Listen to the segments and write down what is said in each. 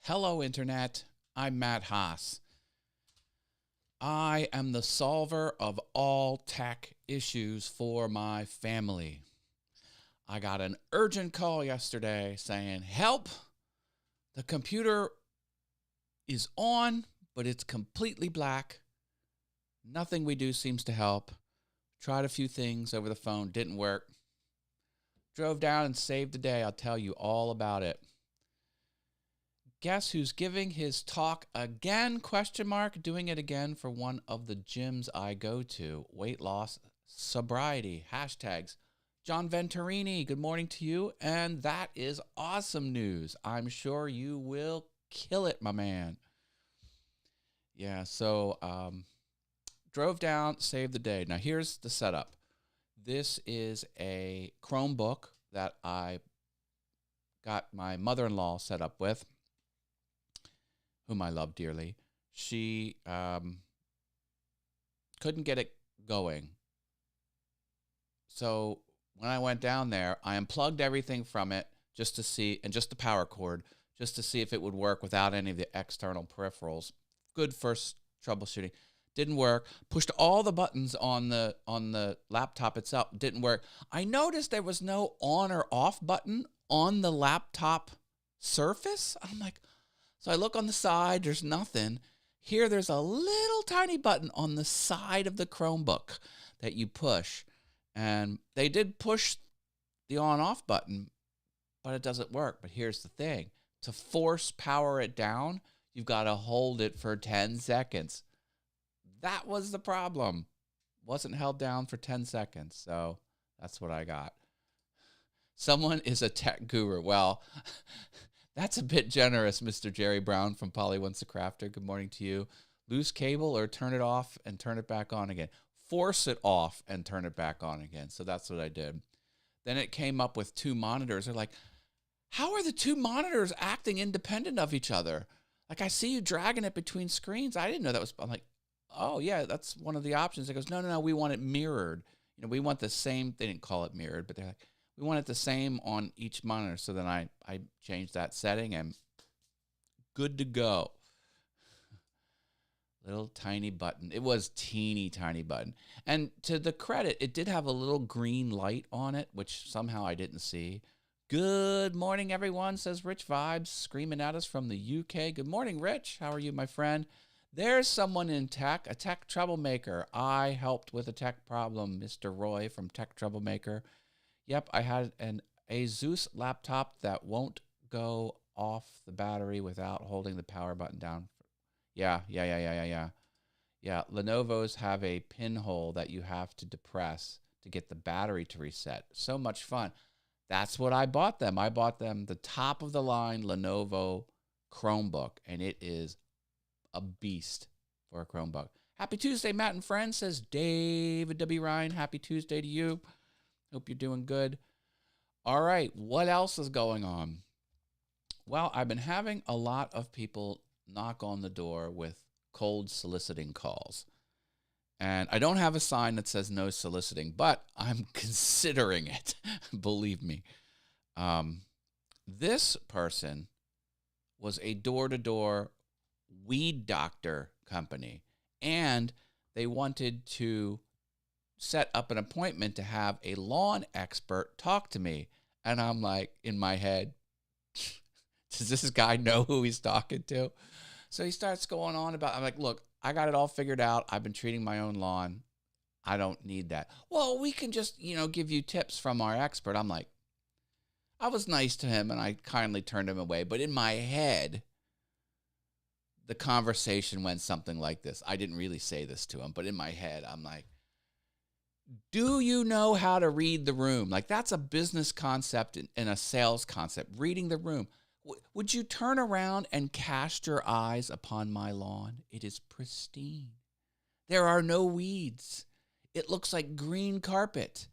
Hello, Internet. I'm Matt Haas. I am the solver of all tech issues for my family. I got an urgent call yesterday saying, help, the computer is on, but it's completely black. Nothing we do seems to help. Tried a few things over the phone, didn't work. Drove down and saved the day. I'll tell you all about it. Guess who's giving his talk again? ? Doing it again for one of the gyms I go to. Weight loss, sobriety, hashtags. John Venturini, good morning to you. And that is awesome news. I'm sure you will kill it, my man. Yeah, so drove down, saved the day. Now here's the setup. This is a Chromebook that I got my mother-in-law set up with, whom I love dearly. She couldn't get it going. So when I went down there, I unplugged everything from it just to see, and just the power cord, just to see if it would work without any of the external peripherals. Good first troubleshooting. Didn't work. Pushed all the buttons on the laptop itself. Didn't work. I noticed there was no on or off button on the laptop surface. I'm like, so I look on the side, there's nothing. Here, there's a little tiny button on the side of the Chromebook that you push. And they did push the on-off button, but it doesn't work. But here's the thing. To force power it down, you've got to hold it for 10 seconds. That was the problem. Wasn't held down for 10 seconds. So that's what I got. Someone is a tech guru. Well, that's a bit generous, Mr. Jerry Brown from Polly Once a Crafter. Good morning to you. Loose cable or turn it off and turn it back on again. Force it off and turn it back on again. So that's what I did. Then it came up with two monitors. They're like, how are the two monitors acting independent of each other? Like, I see you dragging it between screens. I didn't know that was, I'm like, oh, yeah, that's one of the options. It goes, no, we want it mirrored. You know, we want the same, they didn't call it mirrored, but they're like, we want it the same on each monitor. So then I changed that setting and good to go. Little tiny button. It was teeny tiny button. And to the credit, it did have a little green light on it, which somehow I didn't see. Good morning, everyone, says Rich Vibes, screaming at us from the UK. Good morning, Rich. How are you, my friend? There's someone in tech, a tech troublemaker. I helped with a tech problem, Mr. Roy from Tech Troublemaker. Yep, I had an Asus laptop that won't go off the battery without holding the power button down. Yeah. Yeah, Lenovo's have a pinhole that you have to depress to get the battery to reset. So much fun. That's what I bought them. I bought them the top of the line Lenovo Chromebook, and it is a beast for a Chromebook. Happy Tuesday, Matt and friends, says David W. Ryan. Happy Tuesday to you. Hope you're doing good. All right, what else is going on? Well, I've been having a lot of people knock on the door with cold soliciting calls. And I don't have a sign that says no soliciting, but I'm considering it. Believe me. This person was a door-to-door weed doctor company, and they wanted to set up an appointment to have a lawn expert talk to me. And I'm like, in my head, does this guy know who he's talking to? So he starts going on about, I'm like, look, I got it all figured out. I've been treating my own lawn. I don't need that. Well, we can just, give you tips from our expert. I'm like, I was nice to him and I kindly turned him away. But in my head, the conversation went something like this. I didn't really say this to him, but in my head, I'm like, do you know how to read the room? Like, that's a business concept and a sales concept, reading the room. Would you turn around and cast your eyes upon my lawn? It is pristine. There are no weeds. It looks like green carpet.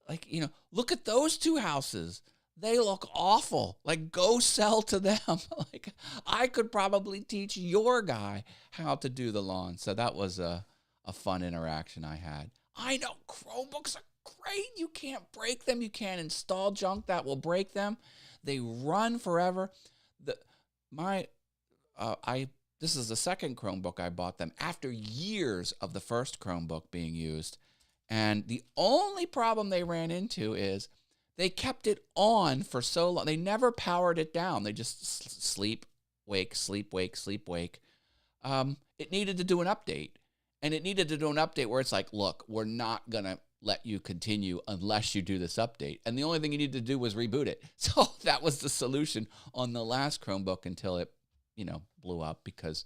Like, look at those two houses. They look awful. Like, go sell to them. Like, I could probably teach your guy how to do the lawn. So that was a fun interaction I had. I know Chromebooks are great. You can't break them. You can't install junk that will break them. They run forever. My this is the second Chromebook I bought them after years of the first Chromebook being used. And the only problem they ran into is they kept it on for so long. They never powered it down. They just sleep, wake, sleep, wake, sleep, wake. It needed to do an update. And it needed to do an update where it's like, look, we're not going to let you continue unless you do this update. And the only thing you needed to do was reboot it. So that was the solution on the last Chromebook until it, blew up, because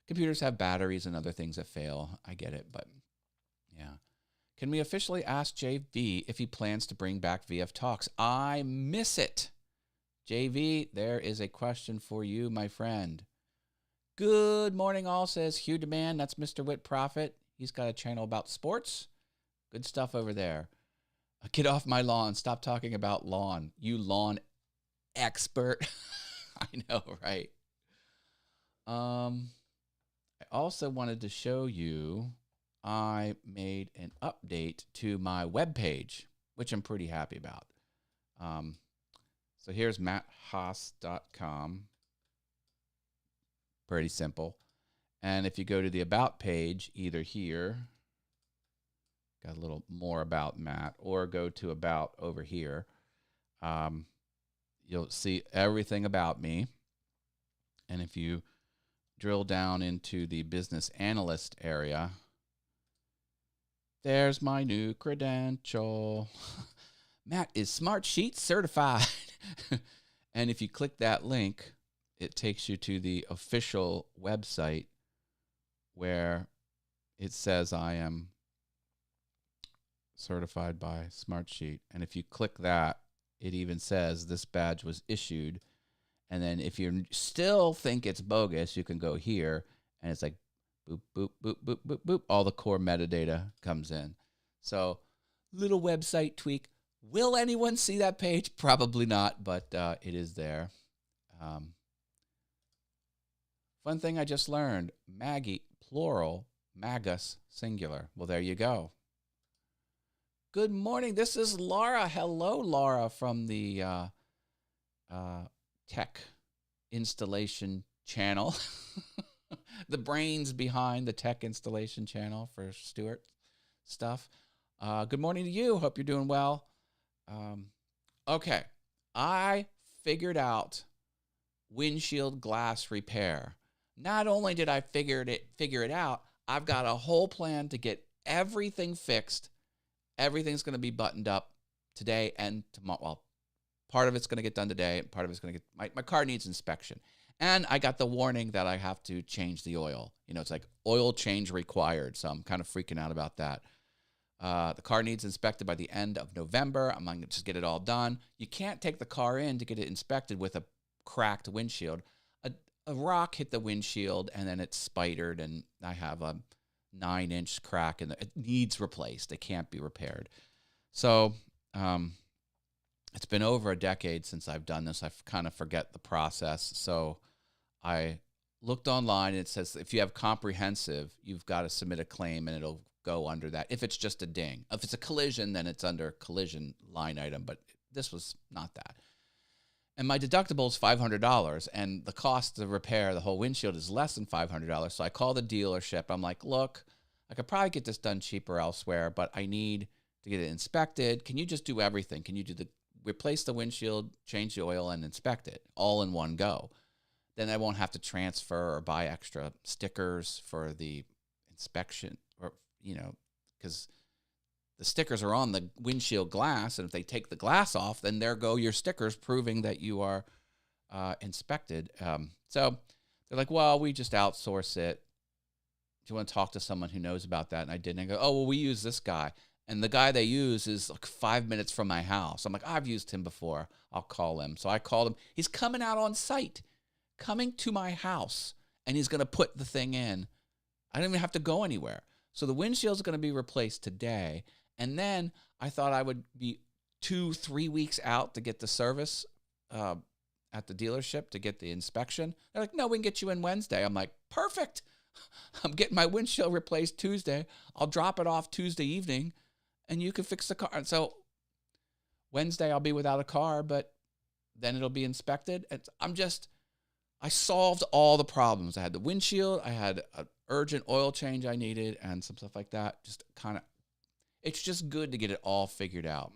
computers have batteries and other things that fail. I get it, but yeah. Can we officially ask JV if he plans to bring back VF Talks? I miss it. JV, there is a question for you, my friend. Good morning, all, says Hugh Demand. That's Mr. Whit Prophet. He's got a channel about sports. Good stuff over there. Get off my lawn. Stop talking about lawn. You lawn expert. I know, right? I also wanted to show you I made an update to my webpage, which I'm pretty happy about. So here's matthaas.com. Pretty simple. And if you go to the About page, either here, got a little more about Matt, or go to About over here, you'll see everything about me. And if you drill down into the business analyst area, there's my new credential. Matt is Smartsheet certified. And if you click that link, it takes you to the official website where it says I am certified by Smartsheet. And if you click that, it even says this badge was issued. And then if you still think it's bogus, you can go here, and it's like boop, boop, boop, boop, boop, boop. All the core metadata comes in. So little website tweak. Will anyone see that page? Probably not, but it is there. Fun thing I just learned, Maggie, plural, Magus, singular. Well, there you go. Good morning. This is Laura. Hello, Laura, from the tech installation channel. The brains behind the tech installation channel for Stuart stuff. Good morning to you. Hope you're doing well. Okay. I figured out windshield glass repair. Not only did I figure it out, I've got a whole plan to get everything fixed. Everything's going to be buttoned up today and tomorrow. Well, part of it's going to get done today. Part of it's going to get, my car needs inspection. And I got the warning that I have to change the oil. It's like oil change required. So I'm kind of freaking out about that. The car needs inspected by the end of November. I'm going to just get it all done. You can't take the car in to get it inspected with a cracked windshield. A rock hit the windshield, and then it's spidered, and I have a 9-inch crack, and it needs replaced. It can't be repaired. So it's been over a decade since I've done this. I kind of forget the process. So I looked online, and it says if you have comprehensive, you've got to submit a claim, and it'll go under that. If it's just a ding. If it's a collision, then it's under collision line item, but this was not that. And my deductible is $500, and the cost to repair the whole windshield is less than $500. So I call the dealership. I'm like, look, I could probably get this done cheaper elsewhere, but I need to get it inspected. Can you just do everything? Can you replace the windshield, change the oil, and inspect it all in one go? Then I won't have to transfer or buy extra stickers for the inspection, or because the stickers are on the windshield glass, and if they take the glass off, then there go your stickers proving that you are inspected. So they're like, well, we just outsource it. Do you want to talk to someone who knows about that? And I didn't. I go, oh, well, we use this guy. And the guy they use is like 5 minutes from my house. I'm like, I've used him before. I'll call him. So I called him. He's coming out on site, coming to my house, and he's going to put the thing in. I don't even have to go anywhere. So the windshield's going to be replaced today. And then I thought I would be 2-3 weeks out to get the service at the dealership to get the inspection. They're like, no, we can get you in Wednesday. I'm like, perfect. I'm getting my windshield replaced Tuesday. I'll drop it off Tuesday evening, and you can fix the car. And so Wednesday I'll be without a car, but then it'll be inspected. I'm just I solved all the problems. I had the windshield, I had an urgent oil change I needed, and some stuff like that. Just kind of, it's just good to get it all figured out.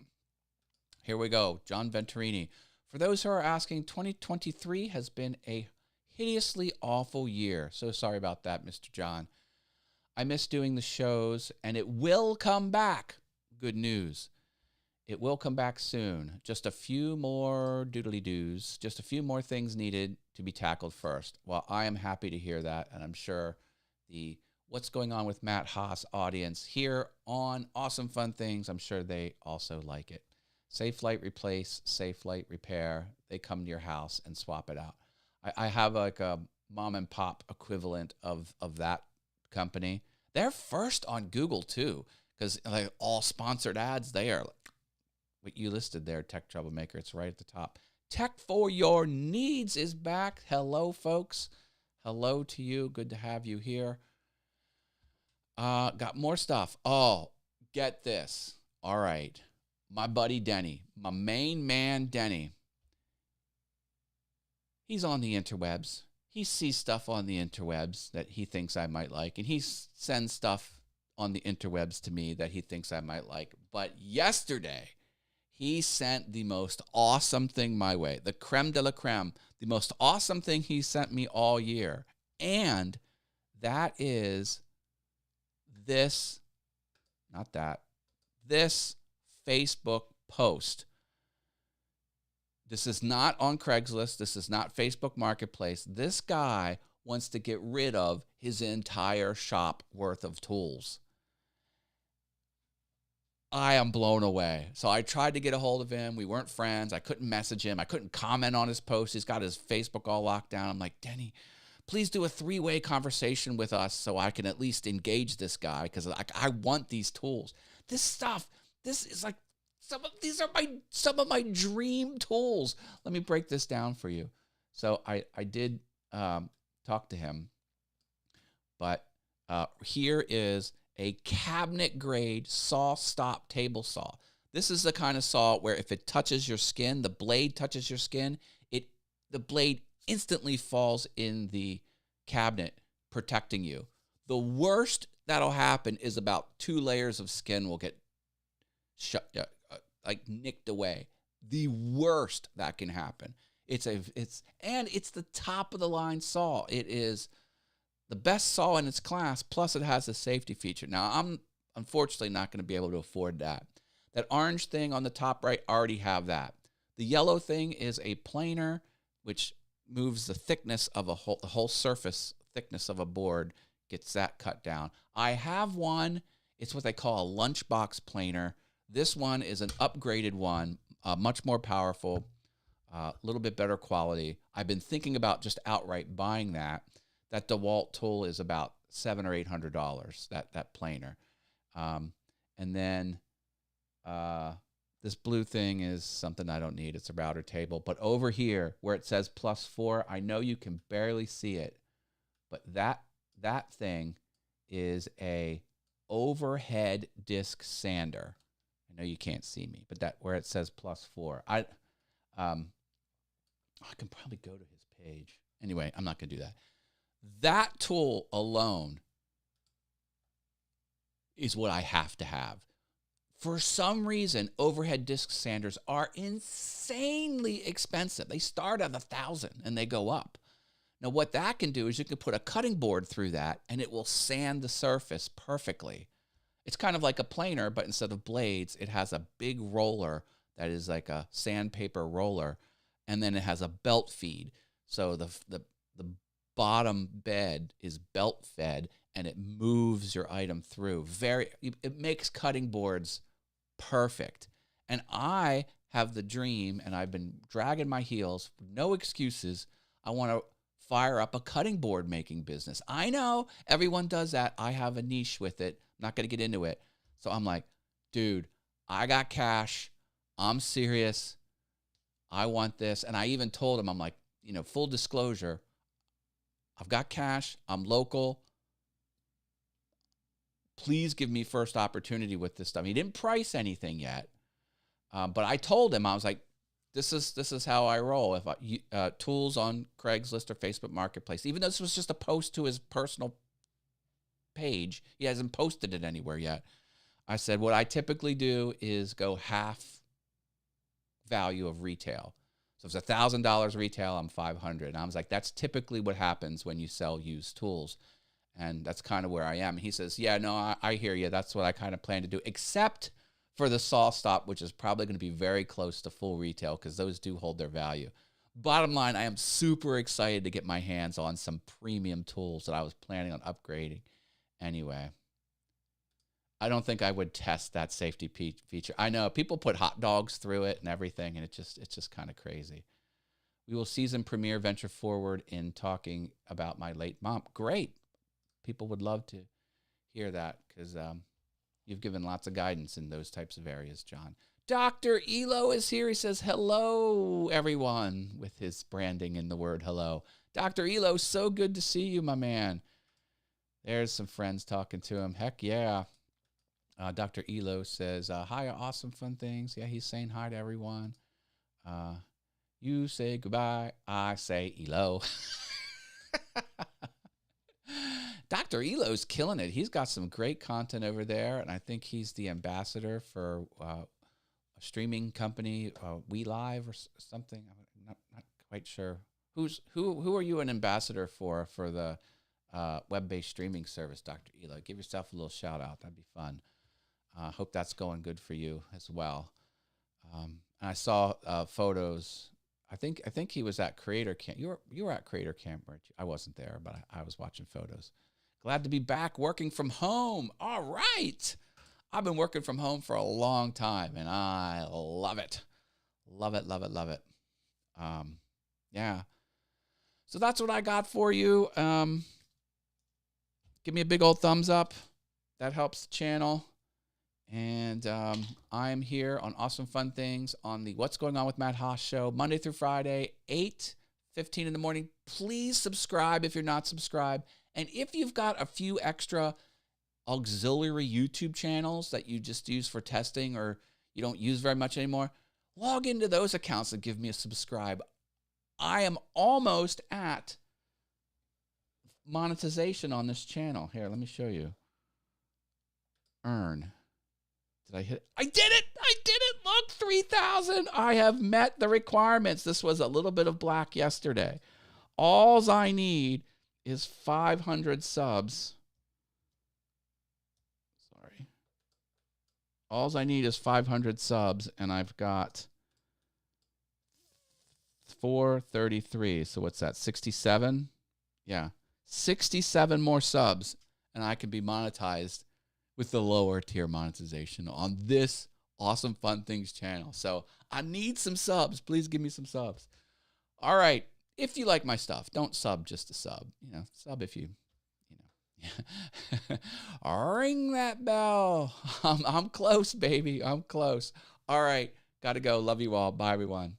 Here we go. John Venturini. For those who are asking, 2023 has been a hideously awful year. So sorry about that, Mr. John. I miss doing the shows, and it will come back. Good news. It will come back soon. Just a few more doodly-doos, just a few more things needed to be tackled first. Well, I am happy to hear that, and I'm sure the What's Going On with Matt Haas audience here on Awesome Fun Things, I'm sure they also like it. Safe Light Replace, Safe Light Repair. They come to your house and swap it out. I have like a mom and pop equivalent of that company. They're first on Google too, because like all sponsored ads there. What you listed there, Tech Troublemaker, it's right at the top. Tech for Your Needs is back. Hello, folks. Hello to you. Good to have you here. Got more stuff. Oh, get this. All right. My buddy Denny, my main man Denny. He's on the interwebs. He sees stuff on the interwebs that he thinks I might like, and he sends stuff on the interwebs to me that he thinks I might like. But yesterday, he sent the most awesome thing my way, the creme de la creme, the most awesome thing he sent me all year. And that is this, not that, this Facebook post. This is not on Craigslist. This is not Facebook Marketplace. This guy wants to get rid of his entire shop worth of tools. I am blown away. So I tried to get a hold of him. We weren't friends. I couldn't message him. I couldn't comment on his post. He's got his Facebook all locked down. I'm like, Denny, please do a 3-way conversation with us so I can at least engage this guy, because I want these tools. This stuff, this is like, these are some of my dream tools. Let me break this down for you. So I did talk to him, but here is a cabinet grade saw stop table saw. This is the kind of saw where if it touches your skin, the blade touches your skin, the blade instantly falls in the cabinet, protecting you. The worst that'll happen is about 2 layers of skin will get nicked away. The worst that can happen. It's the top of the line saw. It is the best saw in its class, plus it has a safety feature. Now, I'm unfortunately not going to be able to afford that. That orange thing on the top right, already have that. The yellow thing is a planer, which moves the thickness of the whole surface thickness of a board, gets that cut down. I have one. It's what they call a lunchbox planer. This one is an upgraded one, much more powerful, a little bit better quality. I've been thinking about just outright buying that. That DeWalt tool is about $700 or $800. That planer, and then this blue thing is something I don't need. It's a router table. But over here where it says +4, I know you can barely see it, but that thing is a overhead disc sander. I know you can't see me, but that where it says +4, I can probably go to his page. Anyway, I'm not going to do that. That tool alone is what I have to have. For some reason, overhead disc sanders are insanely expensive. They start at $1,000 and they go up. Now, what that can do is you can put a cutting board through that and it will sand the surface perfectly. It's kind of like a planer, but instead of blades, it has a big roller that is like a sandpaper roller, and then it has a belt feed. So the bottom bed is belt fed, and it moves your item through. It makes cutting boards perfect. And I have the dream, and I've been dragging my heels, no excuses. I want to fire up a cutting board making business. I know everyone does that. I have a niche with it. I'm not going to get into it. So I'm like, dude, I got cash. I'm serious. I want this. And I even told him, I'm like, full disclosure, I've got cash. I'm local. Please give me first opportunity with this stuff. He didn't price anything yet. But I told him, I was like, This is how I roll. If tools on Craigslist or Facebook Marketplace, even though this was just a post to his personal page, he hasn't posted it anywhere yet. I said what I typically do is go half value of retail. So if it's $1,000 retail, I'm 500. And I was like, that's typically what happens when you sell used tools. And that's kind of where I am. He says, yeah, no, I hear you. That's what I kind of plan to do, except for the saw stop, which is probably going to be very close to full retail because those do hold their value. Bottom line, I am super excited to get my hands on some premium tools that I was planning on upgrading anyway. I don't think I would test that safety feature. I know people put hot dogs through it and everything, and it's just kind of crazy. We will season premiere venture forward in talking about my late mom. Great. People would love to hear that because you've given lots of guidance in those types of areas, John. Dr. Elo is here. He says, hello, everyone, with his branding in the word hello. Dr. Elo, so good to see you, my man. There's some friends talking to him. Heck yeah. Dr. Elo says, hi, awesome fun things. Yeah, he's saying hi to everyone. You say goodbye. I say Elo. Dr. Elo's killing it. He's got some great content over there, and I think he's the ambassador for a streaming company, We Live or something. I'm not quite sure. Who are you an ambassador for the web-based streaming service, Dr. Elo? Give yourself a little shout out. That'd be fun. Hope that's going good for you as well. And I saw photos. I think he was at Creator Camp. You were at Creator Camp, weren't you? I wasn't there, but I was watching photos. Glad to be back working from home. All right. I've been working from home for a long time, and I love it. Love it, love it, love it. Yeah. So that's what I got for you. Give me a big old thumbs up. That helps the channel. And I'm here on Awesome Fun Things on the What's Going On with Matt Haas show, Monday through Friday, 8:15 in the morning. Please subscribe if you're not subscribed. And if you've got a few extra auxiliary YouTube channels that you just use for testing or you don't use very much anymore, log into those accounts and give me a subscribe. I am almost at monetization on this channel. Here, let me show you. Earn. Did I hit it? I did it! I did it! Look, 3,000. I have met the requirements. This was a little bit of black yesterday. All I need is 500 subs. Sorry. All I need is 500 subs, and I've got 433. So what's that? 67? Yeah. 67 more subs, and I can be monetized with the lower tier monetization on this Awesome Fun Things channel. So I need some subs. Please give me some subs. All right. If you like my stuff, don't sub just to sub. Sub if you ring that bell. I'm close, baby. I'm close. All right. Got to go. Love you all. Bye, everyone.